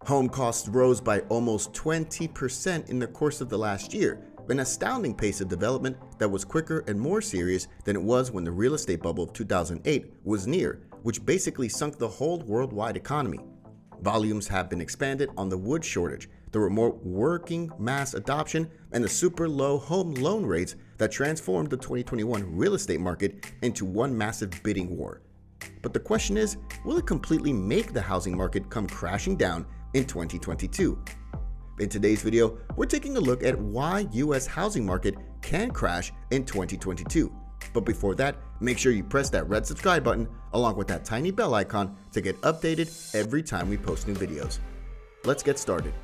Home costs rose by almost 20% in the course of the last year, an astounding pace of development that was quicker and more serious than it was when the real estate bubble of 2008 was near, which basically sunk the whole worldwide economy. Volumes have been expanded on the wood shortage, the remote working mass adoption, and the super low home loan rates that transformed the 2021 real estate market into one massive bidding war. But the question is, will it completely make the housing market come crashing down in 2022? In today's video, we're taking a look at why US housing market can crash in 2022. But before that, make sure you press that red subscribe button along with that tiny bell icon to get updated every time we post new videos. Let's get started.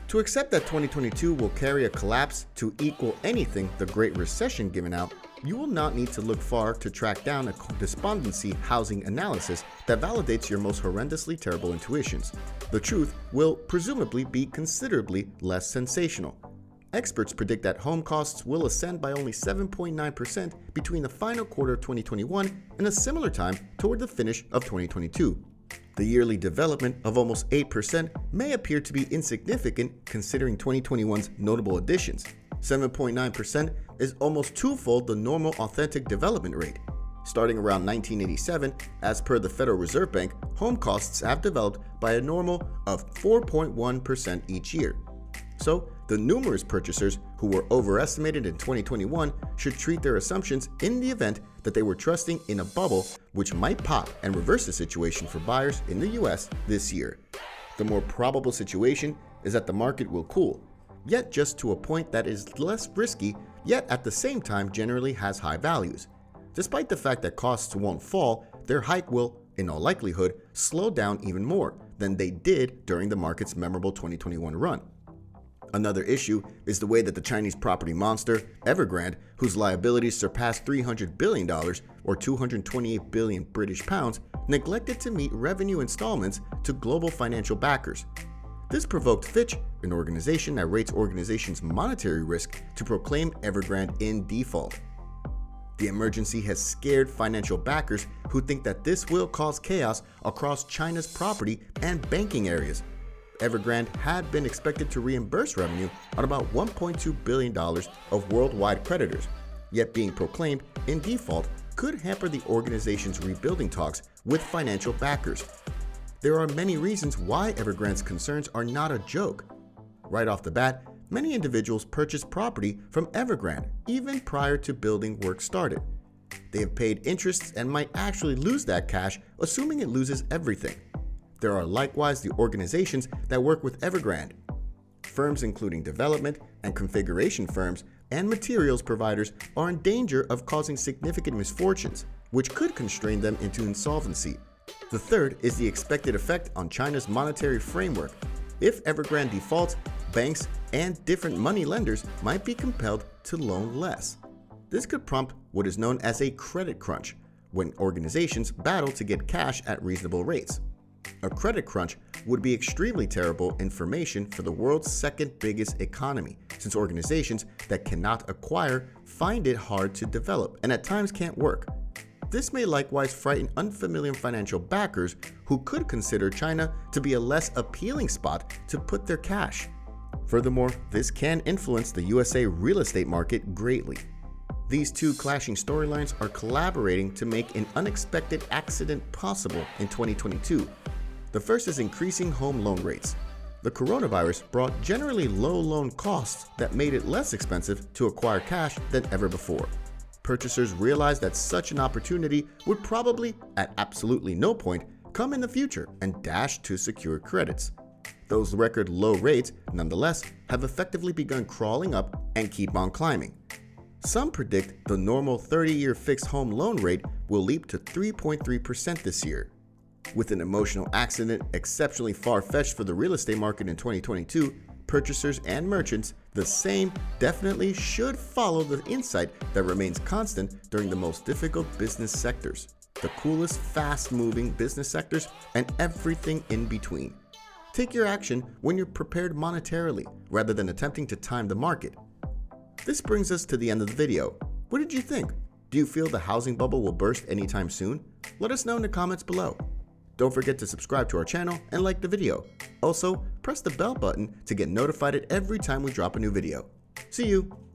To accept that 2022 will carry a collapse to equal anything the Great Recession given out, you will not need to look far to track down a despondency housing analysis that validates your most horrendously terrible intuitions. The truth will presumably be considerably less sensational. Experts predict that home costs will ascend by only 7.9% between the final quarter of 2021 and a similar time toward the finish of 2022. The yearly development of almost 8% may appear to be insignificant considering 2021's notable additions. 7.9% is almost twofold the normal authentic development rate. Starting around 1987, as per the Federal Reserve Bank, home costs have developed by a normal of 4.1% each year. So, the numerous purchasers who were overestimated in 2021 should treat their assumptions in the event that they were trusting in a bubble which might pop and reverse the situation for buyers in the US this year. The more probable situation is that the market will cool, yet just to a point that is less risky, yet at the same time generally has high values. Despite the fact that costs won't fall, their hike will, in all likelihood, slow down even more than they did during the market's memorable 2021 run. Another issue is the way that the Chinese property monster, Evergrande, whose liabilities surpassed $300 billion or 228 billion British pounds, neglected to meet revenue installments to global financial backers. This provoked Fitch, an organization that rates organizations' monetary risk, to proclaim Evergrande in default. The emergency has scared financial backers who think that this will cause chaos across China's property and banking areas. Evergrande had been expected to reimburse revenue on about $1.2 billion of worldwide creditors, yet being proclaimed in default could hamper the organization's rebuilding talks with financial backers. There are many reasons why Evergrande's concerns are not a joke. Right off the bat, many individuals purchase property from Evergrande even prior to building work started. They have paid interests and might actually lose that cash, assuming it loses everything. There are likewise the organizations that work with Evergrande. Firms including development and configuration firms and materials providers are in danger of causing significant misfortunes, which could constrain them into insolvency. The third is the expected effect on China's monetary framework. If Evergrande defaults, banks and different money lenders might be compelled to loan less. This could prompt what is known as a credit crunch, when organizations battle to get cash at reasonable rates. A credit crunch would be extremely terrible information for the world's second biggest economy, since organizations that cannot acquire find it hard to develop and at times can't work. This may likewise frighten unfamiliar financial backers who could consider China to be a less appealing spot to put their cash. Furthermore, this can influence the USA real estate market greatly. These two clashing storylines are collaborating to make an unexpected accident possible in 2022. The first is increasing home loan rates. The coronavirus brought generally low loan costs that made it less expensive to acquire cash than ever before. Purchasers realized that such an opportunity would probably, at absolutely no point, come in the future and dashed to secure credits. Those record low rates, nonetheless, have effectively begun crawling up and keep on climbing. Some predict the normal 30-year fixed home loan rate will leap to 3.3% this year. With an emotional accident exceptionally far-fetched for the real estate market in 2022, purchasers and merchants, the same definitely should follow the insight that remains constant during the most difficult business sectors, the coolest, fast-moving business sectors, and everything in between. Take your action when you're prepared monetarily, rather than attempting to time the market. This brings us to the end of the video. What did you think? Do you feel the housing bubble will burst anytime soon? Let us know in the comments below. Don't forget to subscribe to our channel and like the video. Also, press the bell button to get notified every time we drop a new video. See you!